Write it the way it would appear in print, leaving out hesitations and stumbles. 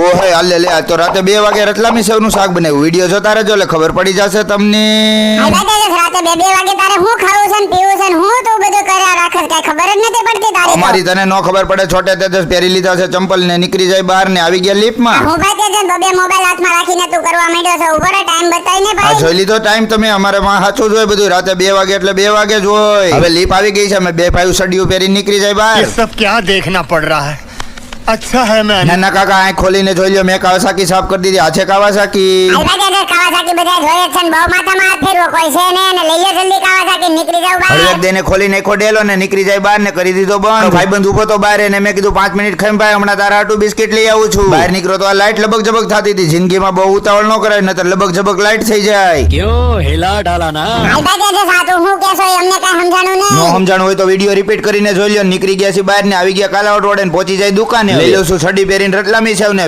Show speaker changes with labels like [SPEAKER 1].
[SPEAKER 1] ઓહે આલે લે આ તો રાતે 2 વાગે રતલામી સેવનું શાક બનાવ્યું. વિડિયો જોતા રહેજો એટલે ખબર પડી જશે તમને.
[SPEAKER 2] રાતે 2 વાગે તારે હું ખાવું છે ને પીવું છે ને હું તું બધું કર્યા રાખે કઈ ખબર જ નથી પડતી તારી.
[SPEAKER 1] અમારી તને નો ખબર પડે. છોટે તેજસ પહેરી લીધા છે ચંપલ ને નીકળી જાય બહાર ને આવી ગયા લીપમાં.
[SPEAKER 2] હું ભાઈ તેજસ બે મોબાઈલ હાથમાં રાખીને તું કરવા માંડ્યો છે. ઉભો રહે ટાઈમ બતાવીને
[SPEAKER 1] આ
[SPEAKER 2] ભાઈ.
[SPEAKER 1] જોઈ લીધો ટાઈમ તમે. અમારે માં સાચું જોય બધું. રાતે 2 વાગે એટલે 2 વાગે જ હોય. હવે લીપ આવી ગઈ છે. અમે 2 પાયું સડિયું પહેરી નીકળી જાય બહાર.
[SPEAKER 3] ये सब क्या देखना पड़ रहा है? अच्छा है मैं
[SPEAKER 1] નાના કાકા આંખ ખોલીને જોઈ લ્યો. મેં કાવાસાકી સાફ કરી દીધી. આ છે કાવાસાકી.
[SPEAKER 2] ભાઈ તેજસ કાવાસાકી બધા જોઈએ છે ને બહુ માથામાં હાથ ફેરવો કોઈ છે ને અને લઈ લો જલ્દી કાવાસાકી નીકળી જાવ બહાર.
[SPEAKER 1] હળવેક દઈને ખોલી નાખો ડેલો ને નીકળી જાય બહાર ને કરી દીધો બંધ. ભાઈબંધ ઉભો તો બહાર ને મેં કીધું 5 મિનિટ ખાઈને ભાઈ હમણાં તારા હાટુ બિસ્કિટ લઈ આવું છું. બહાર નીકળો તો આ લાઈટ લબક જબક થતી હતી. જિંદગીમાં બહુ ઉતાવળ ન કરાય નતર લબક જબક લાઈટ થઈ જાય.
[SPEAKER 4] क्यों हिला डाला ना?
[SPEAKER 2] ભાઈ તેજસ આ તું હું કેસો અમને કઈ સમજાણું
[SPEAKER 1] નો
[SPEAKER 2] નહીં.
[SPEAKER 1] સમજાણું હોય તો વિડીયો રિપીટ કરીને જોઈ લ્યો. નીકળી ગયા છે બહાર ને આવી ગયા કાલાવડ રોડે ને પહોંચી જાય દુકાને. લઈ લઉં છું છડી પહેરીને રતલામી છે ને